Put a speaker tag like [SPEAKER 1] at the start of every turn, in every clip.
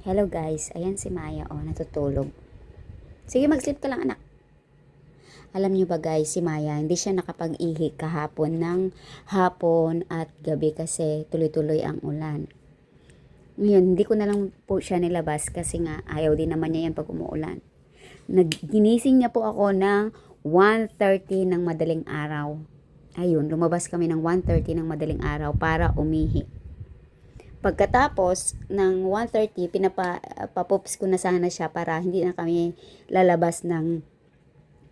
[SPEAKER 1] Hello guys, ayan si Maya, natutulog. Sige, mag-sleep ka lang anak. Alam niyo ba guys, si Maya, hindi siya nakapag-ihi kahapon ng hapon at gabi kasi tuloy-tuloy ang ulan. Ngayon, hindi ko na lang po siya nilabas kasi nga ayaw din naman niya yan pag umuulan. Ginising niya po ako ng 1:30 ng madaling araw. Ayun, lumabas kami ng 1:30 ng madaling araw para umihi. Pagkatapos ng 1:30, papops ko na sana siya para hindi na kami lalabas ng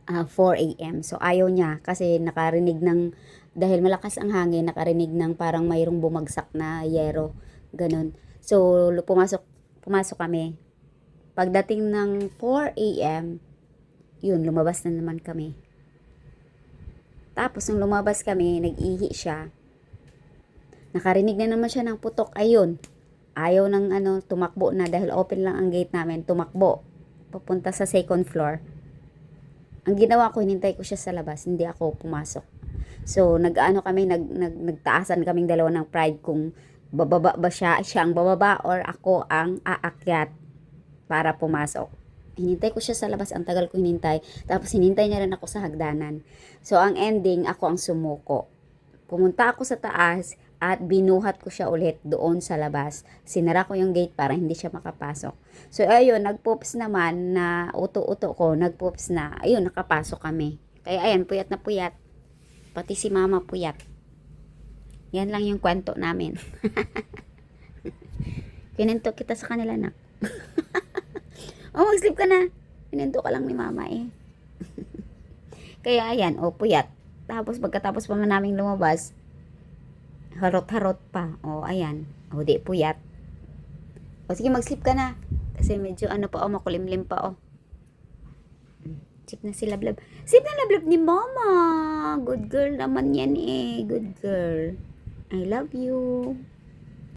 [SPEAKER 1] 4 a.m. So ayaw niya kasi dahil malakas ang hangin, nakarinig ng parang mayroong bumagsak na yero. Ganun. So pumasok kami. Pagdating ng 4 a.m., yun, lumabas na naman kami. Tapos nung lumabas kami, nag-ihi siya. Nakarinig na naman siya ng putok. Ayun. Ayaw ng tumakbo na dahil open lang ang gate namin. Tumakbo. Papunta sa second floor. Ang ginawa ko, hinintay ko siya sa labas. Hindi ako pumasok. So, nagtaasan kaming dalawa ng pride kung bababa ba siya ang bababa or ako ang aakyat para pumasok. Hinintay ko siya sa labas. Ang tagal ko hinintay. Tapos hinintay niya rin ako sa hagdanan. So, ang ending, ako ang sumuko. Pumunta ako sa taas at binuhat ko siya ulit doon sa labas. Sinara ko yung gate para hindi siya makapasok. So, ayun, nagpoops naman na uto-uto ko, nagpoops na. Ayun, nakapasok kami. Kaya ayan, puyat na puyat. Pati si mama puyat. Yan lang yung kwento namin. Kinento kita sa kanila, nak. Mag-sleep ka na. Kinento ka lang ni mama eh. Kaya ayan, puyat. Tapos pagkatapos pa man naming lumabas, harot-harot pa. Ayan. Di puyat. Sige, mag-sleep ka na. Kasi medyo makulimlim pa, Sleep na si Lablab. Sleep na Lablab ni mama. Good girl naman yan eh. Good girl. I love you.